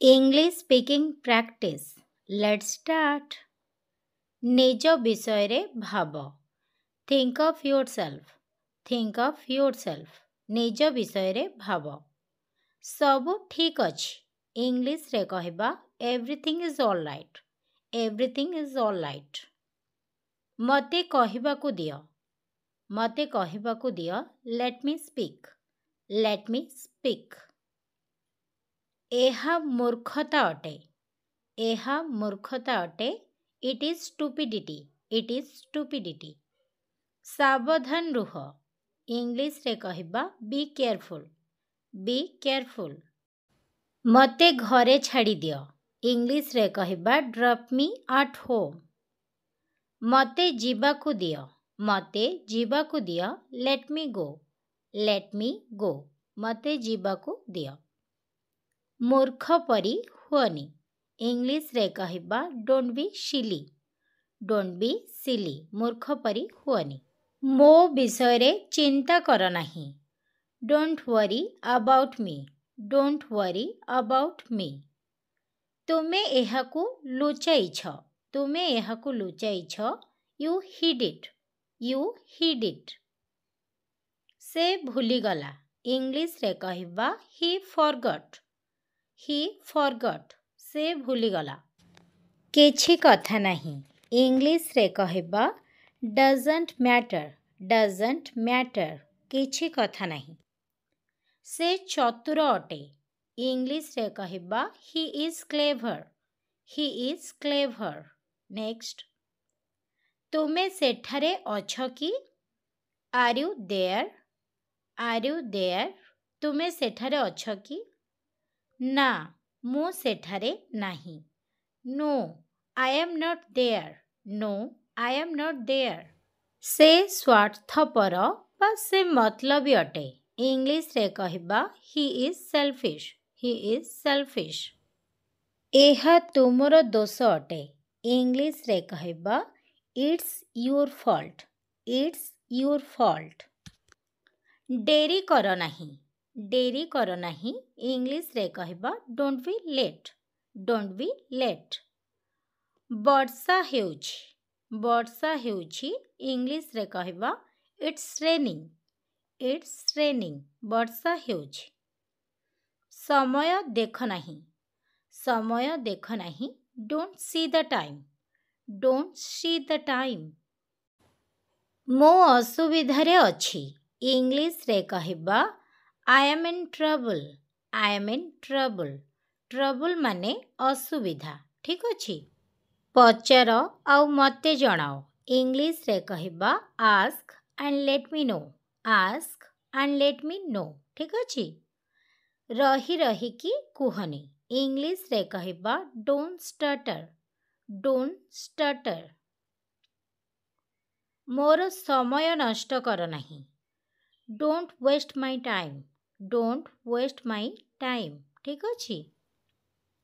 English speaking practice. Let's start. ନିଜ ବିଷୟରେ ଭାବ. Think of yourself. Think of yourself. ନିଜ ବିଷୟରେ ଭାବ. ସବୁ ଠିକ୍ ଅଛି. ଇଂଲିଶରେ କହିବା everything is all right. Everything is all right. ମୋତେ କହିବାକୁ ଦିଅ. ମୋତେ କହିବାକୁ ଦିଅ. Let me speak. Let me speak. ଏହା ମୂର୍ଖତା ଅଟେ. ଏହା ମୂର୍ଖତା ଅଟେ. It is stupidity. It is stupidity. ସାବଧାନ ରୁହ. ଇଂଲିଶରେ କହିବା be careful. Be careful. ମୋତେ ଘରେ ଛାଡ଼ିଦିଅ. ଇଂଲିଶରେ କହିବା drop me at home. ମୋତେ ଯିବାକୁ ଦିଅ. ମୋତେ ଯିବାକୁ ଦିଅ. Let me go. Let me go. ମୋତେ ଯିବାକୁ ଦିଅ. ମୂର୍ଖ ପରି ହୁଅନି. ଇଂଲିଶରେ କହିବା don't be silly. Don't be silly. ମୂର୍ଖ ପରି ହୁଅନି. ମୋ ବିଷୟରେ ଚିନ୍ତା କର ନାହିଁ. Don't worry about me. Don't worry about me. ତୁମେ ଏହାକୁ ଲୁଚାଇଛ. ତୁମେ ଏହାକୁ ଲୁଚାଇଛ. You hid it. You hid it. ସେ ଭୁଲିଗଲା. ଇଂଲିଶରେ କହିବା he forgot. He forgot. ସେ ଭୁଲିଗଲା. କିଛି କଥା ନାହିଁ. ଇଂଲିଶରେ କହିବା doesn't matter. Doesn't matter. କିଛି କଥା ନାହିଁ. ସେ ଚତୁର ଅଟେ. ଇଂଲିଶରେ କହିବା he is clever. He is clever. Next. ତୁମେ ସେଠାରେ ଅଛ କି? Are you there? Are you there? ତୁମେ ସେଠାରେ ଅଛ କି? ନା, ମୁଁ ସେଠାରେ ନାହିଁ. No, I am not there. No, I am not there. ସେ ସ୍ୱାର୍ଥପର ବା ସେ ମତଲବୀ ଅଟେ. ଇଂଲିଶରେ କହିବା he is selfish. He is selfish. ଏହା ତୁମର ଦୋଷ ଅଟେ. ଇଂଲିଶରେ କହିବା it's your fault. It's your fault. ଡେରି କର ନାହିଁ. ଡେରି କର ନାହିଁ. ଇଂଲିଶରେ କହିବା don't be late. Don't be late. ବର୍ଷା ହେଉଛି. ବର୍ଷା ହେଉଛି. ଇଂଲିଶରେ କହିବା it's raining. It's raining. ବର୍ଷା ହେଉଛି. ସମୟ ଦେଖ ନାହିଁ. ସମୟ ଦେଖ ନାହିଁ. Don't see the time. Don't see the time. ମୁଁ ଅସୁବିଧାରେ ଅଛି. ଇଂଲିଶରେ କହିବା I am in trouble. I am in trouble. Trouble ମାନେ ଅସୁବିଧା. ଠିକ୍ ଅଛି? ପଚାର ଆଉ ମୋତେ ଜଣାଅ. ଇଂଲିଶରେ କହିବା ask and let me know. Ask and let me know. ଠିକ୍ ଅଛି? ରହି ରହିକି କୁହନି. ଇଂଲିଶରେ କହିବା don't stutter. Don't stutter. ମୋର ସମୟ ନଷ୍ଟ କର ନାହିଁ. Don't waste my time. Don't waste my time. ଠିକ୍ ଅଛି?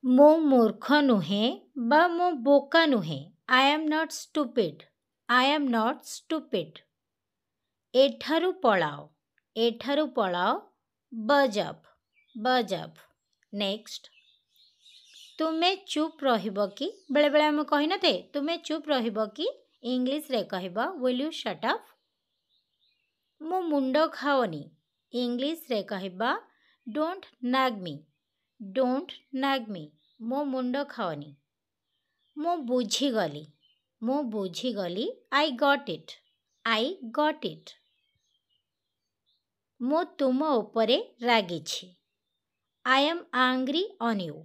ମୁଁ ମୂର୍ଖ ନୁହେଁ ବା ମୁଁ ବୋକା ନୁହେଁ. I am not stupid. I am not stupid. ଏଠାରୁ ପଳାଅ. ଏଠାରୁ ପଳାଅ. buzz up. Buzz up. Next. ତୁମେ ଚୁପ୍ ରହିବ କି? ବେଳେବେଳେ ଆମେ କହିନଥାଏ ତୁମେ ଚୁପ୍ ରହିବ କି? ଇଂଲିଶରେ କହିବା will you shut up? ମୋ ମୁଣ୍ଡ ଖାଅନି. ଇଂଲିଶରେ କହିବା don't nag me. Don't nag me. ମୋ ମୁଣ୍ଡ ଖାଅନି. ମୁଁ ବୁଝିଗଲି. ମୁଁ ବୁଝିଗଲି. I got it. I got it. ମୁଁ ତୁମ ଉପରେ ରାଗିଛି. I am angry on you.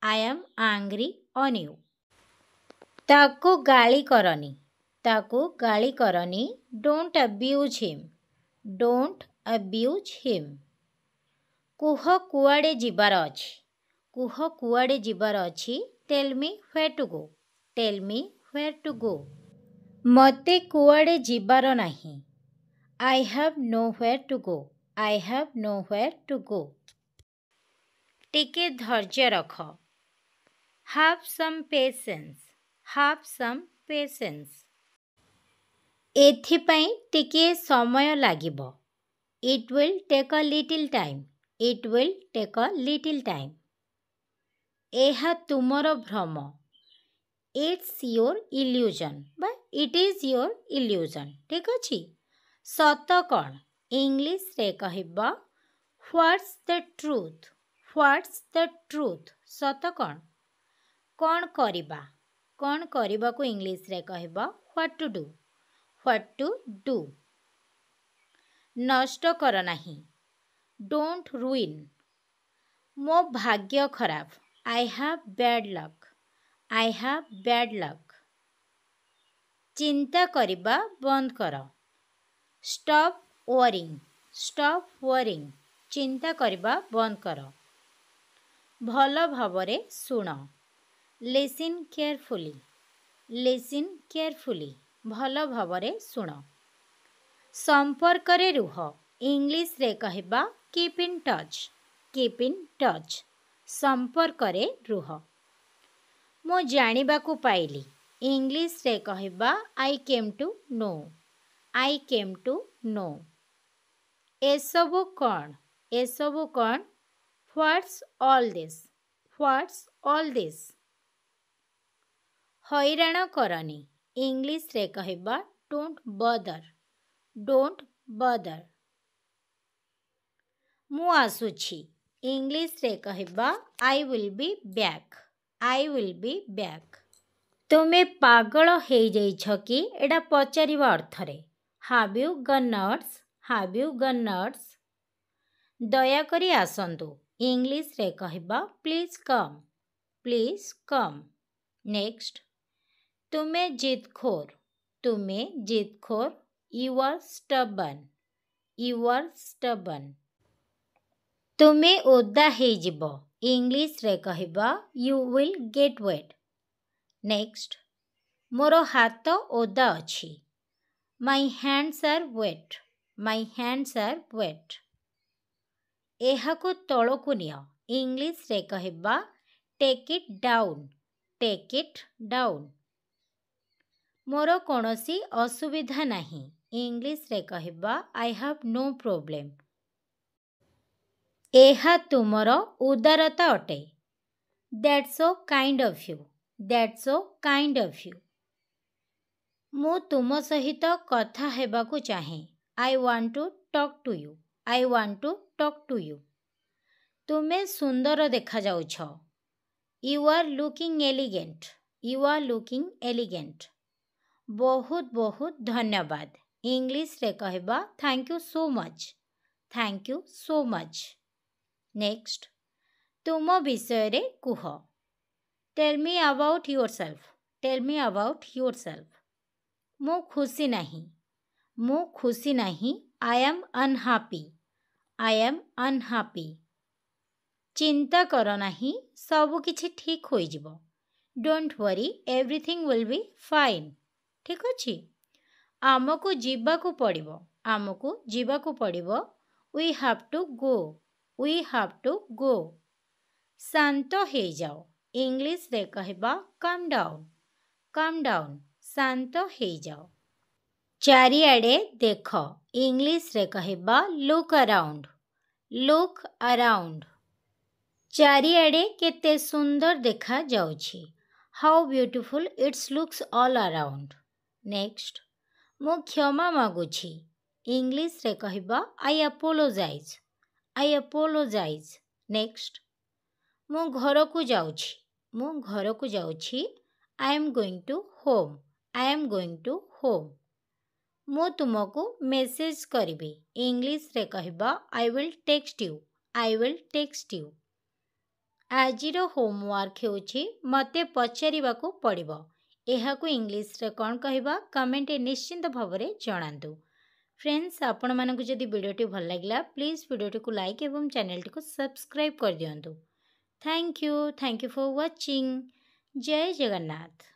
I am angry on you. ତାକୁ ଗାଳି କରନି. ତାକୁ ଗାଳି କରନି. Don't abuse him. Don't abuse him. କୁହ କୁଆଡ଼େ ଯିବାର ଅଛି. କୁହ କୁଆଡ଼େ ଯିବାର ଅଛି. Tell me where to go. Tell me where to go. ମୋତେ କୁଆଡ଼େ ଯିବାର ନାହିଁ. I have nowhere to go. I have nowhere to go. ଟିକେ ଧୈର୍ଯ୍ୟ ରଖ. Have some patience. Have some patience. ଏଥିପାଇଁ ଟିକେ ସମୟ ଲାଗିବ. It will take a little time. It will take a little time. ଏହା ତୁମର ଭ୍ରମ। ଇଟ୍ସ ୟୋର୍ ଇଲ୍ୟୁଜନ୍ ବା ଇଟ୍ ଇଜ୍ ୟୋର୍ ଇଲ୍ୟୁଜନ୍। ଠିକ୍ ଅଛି। ସତ କ'ଣ? ଇଂଲିଶରେ କହିବ what's the truth. What's the truth. ସତ କ'ଣ? କ'ଣ କରିବା? କ'ଣ କରିବାକୁ ଇଂଲିଶରେ କହିବ what to do. What to do. ନଷ୍ଟ କର ନାହିଁ। Don't ruin. ମୋ ଭାଗ୍ୟ ଖରାପ। I have bad luck. I have bad luck. ଚିନ୍ତା କରିବା ବନ୍ଦ କର। Stop worrying. Stop worrying. ଚିନ୍ତା କରିବା ବନ୍ଦ କର। ଭଲ ଭାବରେ ଶୁଣ। Listen carefully. Listen carefully. ଭଲ ଭାବରେ ଶୁଣ। ସମ୍ପର୍କରେ ରୁହ। ଇଂଲିଶରେ କହିବା keep in touch. Keep in touch. ସମ୍ପର୍କରେ ରୁହ। ମୁଁ ଜାଣିବାକୁ ପାଇଲି। ଇଂଲିଶରେ କହିବା I came to know. I came to know. ଏସବୁ କ'ଣ? ଏସବୁ କ'ଣ? What's all this. What's all this. ହଇରାଣ କରନି। ଇଂଲିଶରେ କହିବା ଡୋଣ୍ଟ ବଦର୍। Don't Badr. ମୁଁ ଆସୁଛି। ଇଂଲିଶରେ କହିବା I will be back. I will be back. ତୁମେ ପାଗଳ ହେଇଯାଇଛ କି? ଏଇଟା ପଚାରିବା ଅର୍ଥରେ। Have you gone nuts. Have you gone nuts. ଦୟାକରି ଆସନ୍ତୁ। ଇଂଲିଶରେ କହିବା please come. Please come. Next. ତୁମେ ଜିଦଖୋର। ତୁମେ ଜିଦଖୋର। You R ଷ୍ଟବର୍ନ। ୟୁ ଆର୍ ଷ୍ଟବର୍ନ। ତୁମେ ଓଦା ହେଇଯିବ। ଇଂଲିଶରେ କହିବା you will get wet. Next. ମୋର ହାତ ଓଦା ଅଛି। My hands are wet. My hands are wet. ଏହାକୁ ତଳକୁ ନିଅ। ଇଂଲିଶରେ କହିବା take it down. Take it down. ମୋର କୌଣସି ଅସୁବିଧା ନାହିଁ। ଇଂଲିଶରେ କହିବା ଆଇ ହାଭ୍ ନୋ ପ୍ରୋବ୍ଲେମ୍। ଏହା ତୁମର ଉଦାରତା ଅଟେ। That's so kind of you. That's so kind of you. ମୁଁ ତୁମ ସହିତ କଥା ହେବାକୁ ଚାହେଁ। I want to talk to you. I want to talk to you. ତୁମେ ସୁନ୍ଦର ଦେଖାଯାଉଛ। You are looking elegant. You are looking elegant. ବହୁତ ବହୁତ ଧନ୍ୟବାଦ। ଇଂଲିଶରେ କହିବା thank you so much. Thank you so much. Next. ତୁମ ବିଷୟରେ କୁହ। Tell me about yourself. Tell me about your self. ମୁଁ ଖୁସି ନାହିଁ। ମୁଁ ଖୁସି ନାହିଁ। I am unhappy. I am unhappy. ଚିନ୍ତା କର ନାହିଁ। ସବୁକିଛି ଠିକ୍ ହୋଇଯିବ। Don't worry everything will be fine. ଠିକ୍ ଅଛି। ଆମକୁ ଯିବାକୁ ପଡ଼ିବ। ଆମକୁ ଯିବାକୁ ପଡ଼ିବ। We have to go. We have to go. ଶାନ୍ତ ହେଇଯାଅ। ଇଂଲିଶରେ କହିବା କାମ୍ ଡାଉନ୍। କାମ୍ ଡାଉନ୍। ଶାନ୍ତ ହେଇଯାଅ। ଚାରିଆଡ଼େ ଦେଖ। ଇଂଲିଶରେ କହିବା ଲୁକ୍ ଆରାଉଣ୍ଡ। Look around. ଚାରିଆଡ଼େ କେତେ ସୁନ୍ଦର ଦେଖାଯାଉଛି। How beautiful it's looks all around. Next. ମୁଁ କ୍ଷମା ମାଗୁଛି। ଇଂଲିଶରେ କହିବା I apologise. I apologise. Next. ମୁଁ ଘରକୁ ଯାଉଛି। ମୁଁ ଘରକୁ ଯାଉଛି। I am going to home. I am going to home. ମୁଁ ତୁମକୁ ମେସେଜ କରିବି। ଇଂଲିଶରେ କହିବା I will text you. I will text you. ଆଜିର ହୋମୱାର୍କ ହେଉଛି ମୋତେ ପଚାରିବାକୁ ପଡ଼ିବ। ଏହାକୁ ଇଂଲିଶରେ କ'ଣ କହିବା କମେଣ୍ଟରେ ନିଶ୍ଚିନ୍ତ ଭାବରେ ଜଣାନ୍ତୁ। ଫ୍ରେଣ୍ଡସ୍, ଆପଣମାନଙ୍କୁ ଯଦି ଭିଡ଼ିଓଟି ଭଲ ଲାଗିଲା ପ୍ଲିଜ୍ ଭିଡ଼ିଓଟିକୁ ଲାଇକ୍ ଏବଂ ଚ୍ୟାନେଲଟିକୁ ସବସ୍କ୍ରାଇବ୍ କରିଦିଅନ୍ତୁ। Thank you for watching. ଜୟ ଜଗନ୍ନାଥ।